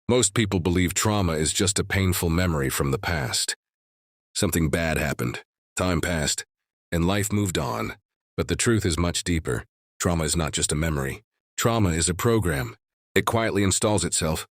Most people believe trauma is just a painful memory from the past. Something bad happened, time passed, and life moved on. But the truth is much deeper. Trauma is not just a memory. Trauma is a program. It quietly installs itself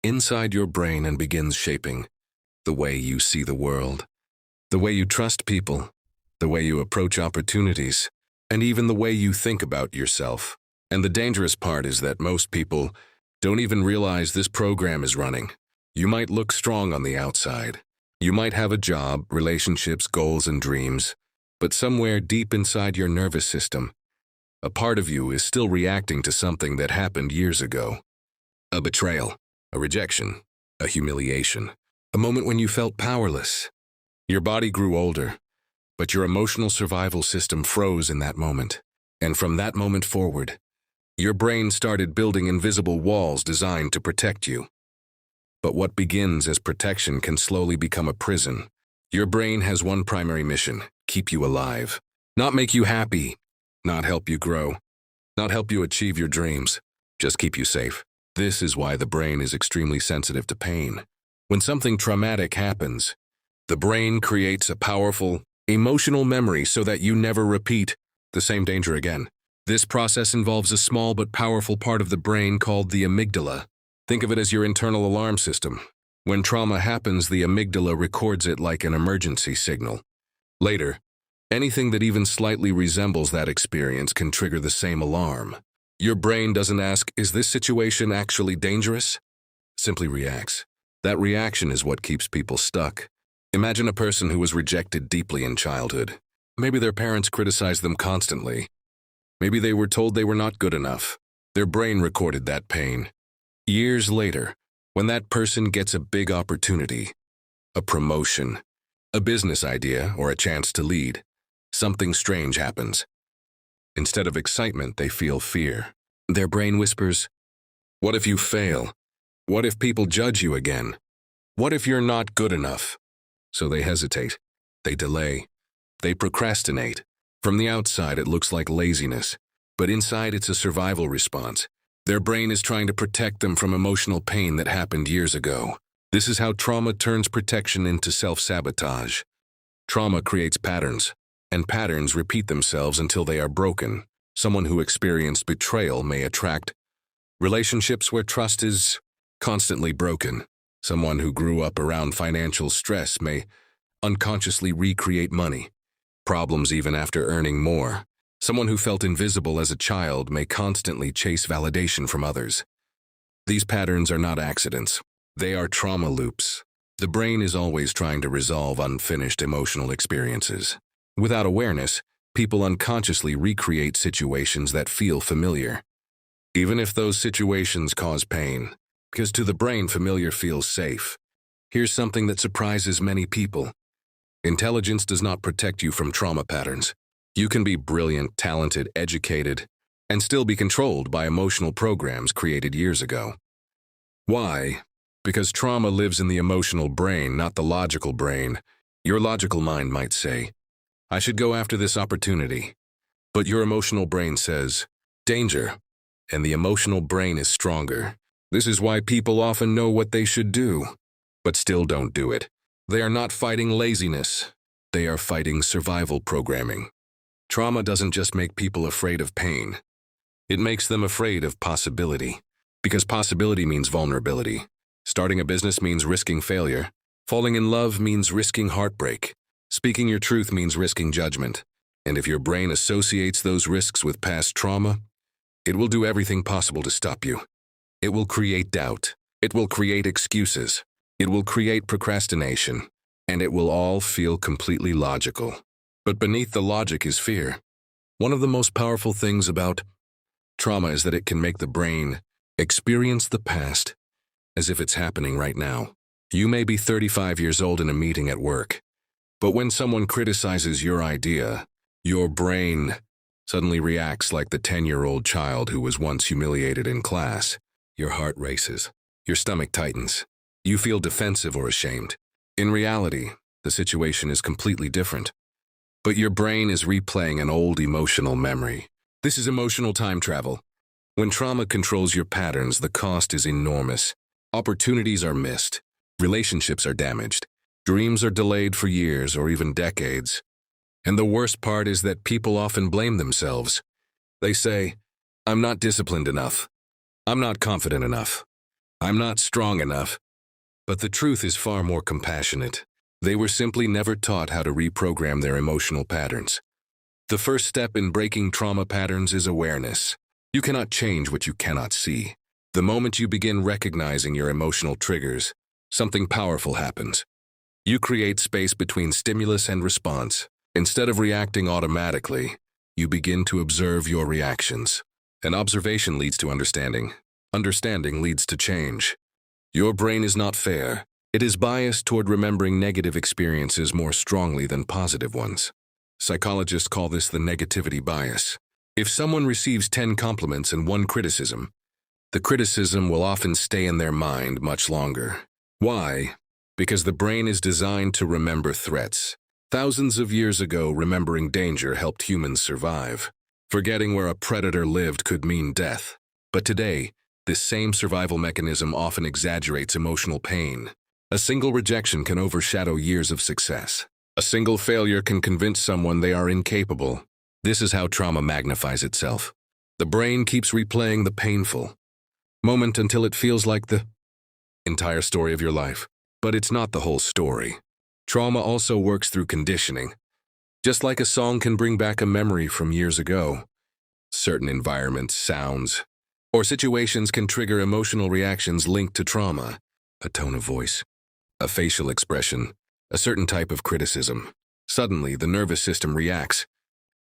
inside your brain and begins shaping the way you see the world, the way you trust people, the way you approach opportunities, and even the way you think about yourself. And the dangerous part is that most people don't even realize this program is running. You might look strong on the outside. You might have a job, relationships, goals, and dreams, but somewhere deep inside your nervous system, a part of you is still reacting to something that happened years ago. A betrayal, a rejection, a humiliation, a moment when you felt powerless. Your body grew older, but your emotional survival system froze in that moment. And from that moment forward, your brain started building invisible walls designed to protect you. But what begins as protection can slowly become a prison. Your brain has one primary mission: keep you alive. Not make you happy, not help you grow, not help you achieve your dreams, just keep you safe. This is why the brain is extremely sensitive to pain. When something traumatic happens, the brain creates a powerful, emotional memory so that you never repeat the same danger again. This process involves a small but powerful part of the brain called the amygdala. Think of it as your internal alarm system. When trauma happens, the amygdala records it like an emergency signal. Later, anything that even slightly resembles that experience can trigger the same alarm. Your brain doesn't ask, "Is this situation actually dangerous?" Simply reacts. That reaction is what keeps people stuck. Imagine a person who was rejected deeply in childhood. Maybe their parents criticized them constantly. Maybe they were told they were not good enough. Their brain recorded that pain. Years later, when that person gets a big opportunity, a promotion, a business idea, or a chance to lead, something strange happens. Instead of excitement, they feel fear. Their brain whispers, "What if you fail? What if people judge you again? What if you're not good enough?" So they hesitate, they delay, they procrastinate. From the outside, it looks like laziness, but inside it's a survival response. Their brain is trying to protect them from emotional pain that happened years ago. This is how trauma turns protection into self-sabotage. Trauma creates patterns, and patterns repeat themselves until they are broken. Someone who experienced betrayal may attract relationships where trust is constantly broken. Someone who grew up around financial stress may unconsciously recreate money problems even after earning more. Someone who felt invisible as a child may constantly chase validation from others. These patterns are not accidents. They are trauma loops. The brain is always trying to resolve unfinished emotional experiences. Without awareness, people unconsciously recreate situations that feel familiar, even if those situations cause pain, because to the brain, familiar feels safe. Here's something that surprises many people. Intelligence does not protect you from trauma patterns. You can be brilliant, talented, educated, and still be controlled by emotional programs created years ago. Why? Because trauma lives in the emotional brain, not the logical brain. Your logical mind might say, "I should go after this opportunity." But your emotional brain says, "Danger." And the emotional brain is stronger. This is why people often know what they should do, but still don't do it. They are not fighting laziness. They are fighting survival programming. Trauma doesn't just make people afraid of pain. It makes them afraid of possibility. Because possibility means vulnerability. Starting a business means risking failure. Falling in love means risking heartbreak. Speaking your truth means risking judgment. And if your brain associates those risks with past trauma, it will do everything possible to stop you. It will create doubt. It will create excuses. It will create procrastination. And it will all feel completely logical. But beneath the logic is fear. One of the most powerful things about trauma is that it can make the brain experience the past as if it's happening right now. You may be 35 years old in a meeting at work, but when someone criticizes your idea, your brain suddenly reacts like the 10-year-old child who was once humiliated in class. Your heart races. Your stomach tightens. You feel defensive or ashamed. In reality, the situation is completely different. But your brain is replaying an old emotional memory. This is emotional time travel. When trauma controls your patterns, the cost is enormous. Opportunities are missed. Relationships are damaged. Dreams are delayed for years or even decades. And the worst part is that people often blame themselves. They say, "I'm not disciplined enough. I'm not confident enough. I'm not strong enough." But the truth is far more compassionate. They were simply never taught how to reprogram their emotional patterns. The first step in breaking trauma patterns is awareness. You cannot change what you cannot see. The moment you begin recognizing your emotional triggers, something powerful happens. You create space between stimulus and response. Instead of reacting automatically, you begin to observe your reactions. And observation leads to understanding. Understanding leads to change. Your brain is not fair. It is biased toward remembering negative experiences more strongly than positive ones. Psychologists call this the negativity bias. If someone receives 10 compliments and 1 criticism, the criticism will often stay in their mind much longer. Why? Because the brain is designed to remember threats. Thousands of years ago, remembering danger helped humans survive. Forgetting where a predator lived could mean death. But today, this same survival mechanism often exaggerates emotional pain. A single rejection can overshadow years of success. A single failure can convince someone they are incapable. This is how trauma magnifies itself. The brain keeps replaying the painful moment until it feels like the entire story of your life. But it's not the whole story. Trauma also works through conditioning. Just like a song can bring back a memory from years ago, certain environments, sounds, or situations can trigger emotional reactions linked to trauma. A tone of voice, a facial expression, a certain type of criticism. Suddenly, the nervous system reacts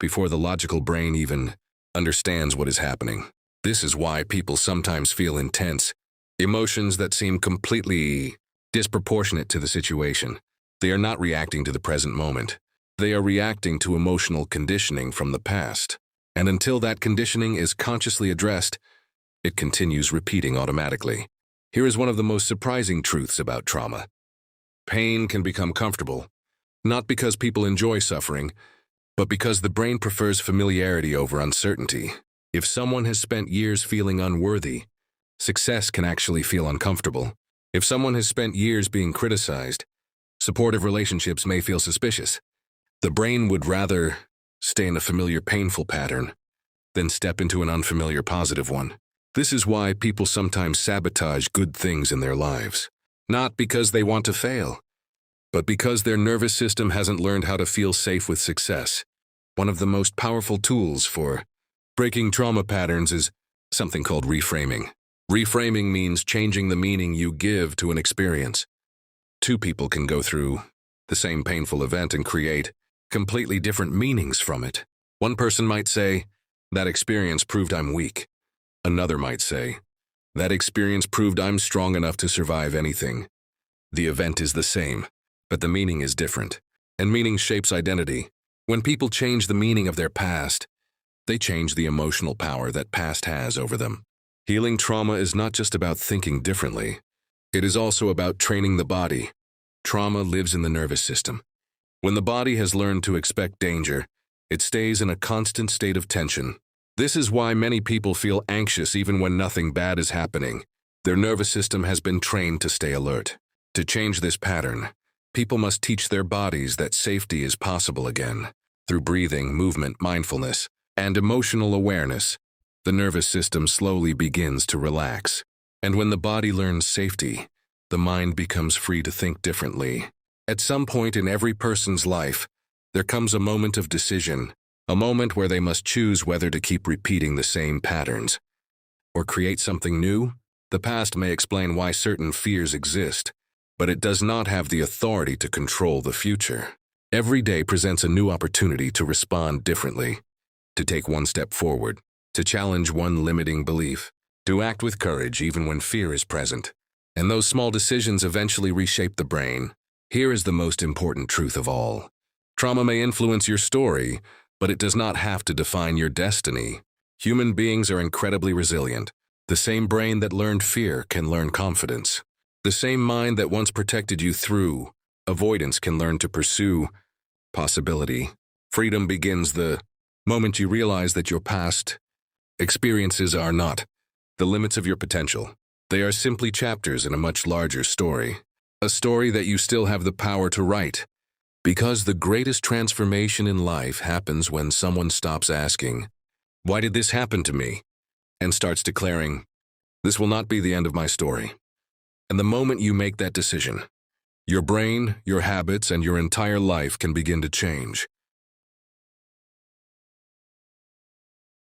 before the logical brain even understands what is happening. This is why people sometimes feel intense emotions that seem completely disproportionate to the situation. They are not reacting to the present moment. They are reacting to emotional conditioning from the past. And until that conditioning is consciously addressed, it continues repeating automatically. Here is one of the most surprising truths about trauma. Pain can become comfortable, not because people enjoy suffering, but because the brain prefers familiarity over uncertainty. If someone has spent years feeling unworthy, success can actually feel uncomfortable. If someone has spent years being criticized, supportive relationships may feel suspicious. The brain would rather stay in a familiar painful pattern than step into an unfamiliar positive one. This is why people sometimes sabotage good things in their lives. Not because they want to fail, but because their nervous system hasn't learned how to feel safe with success. One of the most powerful tools for breaking trauma patterns is something called reframing. Reframing means changing the meaning you give to an experience. Two people can go through the same painful event and create completely different meanings from it. One person might say, "That experience proved I'm weak." Another might say, "That experience proved I'm strong enough to survive anything." The event is the same, but the meaning is different. And meaning shapes identity. When people change the meaning of their past, they change the emotional power that past has over them. Healing trauma is not just about thinking differently. It is also about training the body. Trauma lives in the nervous system. When the body has learned to expect danger, it stays in a constant state of tension. This is why many people feel anxious even when nothing bad is happening. Their nervous system has been trained to stay alert. To change this pattern, people must teach their bodies that safety is possible again. Through breathing, movement, mindfulness, and emotional awareness, the nervous system slowly begins to relax. And when the body learns safety, the mind becomes free to think differently. At some point in every person's life, there comes a moment of decision, a moment where they must choose whether to keep repeating the same patterns or create something new. The past may explain why certain fears exist, but it does not have the authority to control the future. Every day presents a new opportunity to respond differently, to take one step forward, to challenge one limiting belief, to act with courage even when fear is present. And those small decisions eventually reshape the brain. Here is the most important truth of all. Trauma may influence your story, but it does not have to define your destiny. Human beings are incredibly resilient. The same brain that learned fear can learn confidence. The same mind that once protected you through avoidance can learn to pursue possibility. Freedom begins the moment you realize that your past experiences are not the limits of your potential. They are simply chapters in a much larger story, a story that you still have the power to write. Because the greatest transformation in life happens when someone stops asking, "Why did this happen to me?" and starts declaring, "This will not be the end of my story." And the moment you make that decision, your brain, your habits, and your entire life can begin to change.